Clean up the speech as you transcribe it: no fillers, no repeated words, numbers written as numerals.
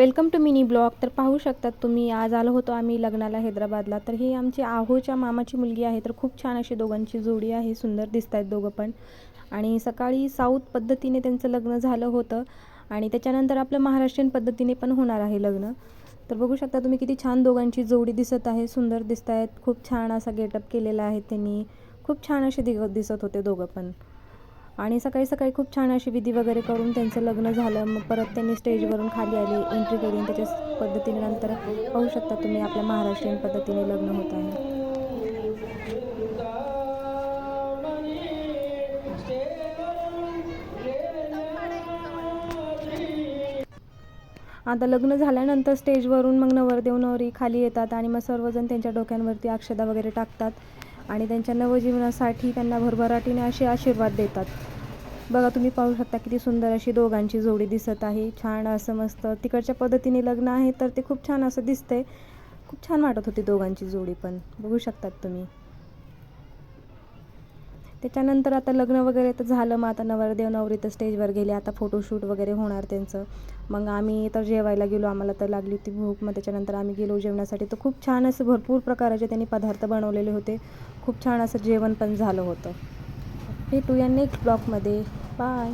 Welcome to mini blog. तर पाहू शकतात तुम्ही, आज आलो होतो आम्ही लग्नाला हैदराबादला. तर ही आमची आहोच्या मामाची मुलगी आहे. तर खूप छान अशी दोघांची जोडी आहे, सुंदर दिसत आहेत दोघं पण. आणि सकाळी साऊथ पद्धतीने त्यांचं लग्न झालं होतं आणि त्याच्यानंतर आपलं महाराष्ट्रीयन पद्धतीने पण होणार आहे लग्न. तर बघू शकता तुम्ही किती छान दोघांची जोडी दिसत आहे, सुंदर दिसत आहेत. खूप छान असा गेटअप केलेला आहे त्यांनी. खूप छान असे दिसत होते दोघं पण. आणि सकाळी सकाळी खूप छान अशी विधी वगैरे करून त्यांचं लग्न झालं. मग परत त्यांनी स्टेजवरून खाली आले, एंट्री केली आणि त्याच्या पद्धतीने नंतर पाहू शकता तुम्ही आपल्या महाराष्ट्रीयन पद्धतीने लग्न होत आहे. आता लग्न झाल्यानंतर स्टेजवरून मग नवरदेव नवरी खाली येतात आणि मग सर्वजण त्यांच्या डोक्यांवरती अक्षता वगैरे टाकतात आणि त्यांच्या नवजीवनासाठी त्यांना भरभराटीने असे आशीर्वाद देतात. बघा तुम्ही पाहू शकता किती सुंदर अशी दोघांची जोडी दिसत आहे. छान असं मस्त तिकडच्या पद्धतीने लग्न आहे, तर ते खूप छान असं दिसतंय. खूप छान वाटत होती दोघांची जोडी पण, बघू शकतात तुम्ही. त्याच्यानंतर आता लग्न वगैरे तर झालं. मग आता नवरदेव नवरी तर स्टेजवर गेले, आता फोटोशूट वगैरे होणार त्यांचं. मग आम्ही तर जेवायला गेलो, आम्हाला तर लागली होती भूक. मग त्याच्यानंतर आम्ही गेलो जेवणासाठी. तर खूप छान असं भरपूर प्रकारचे त्यांनी पदार्थ बनवलेले होते. खूप छान असं जेवण पण झालं होतं. भेटूया नेक्स्ट ब्लॉगमध्ये. बाय.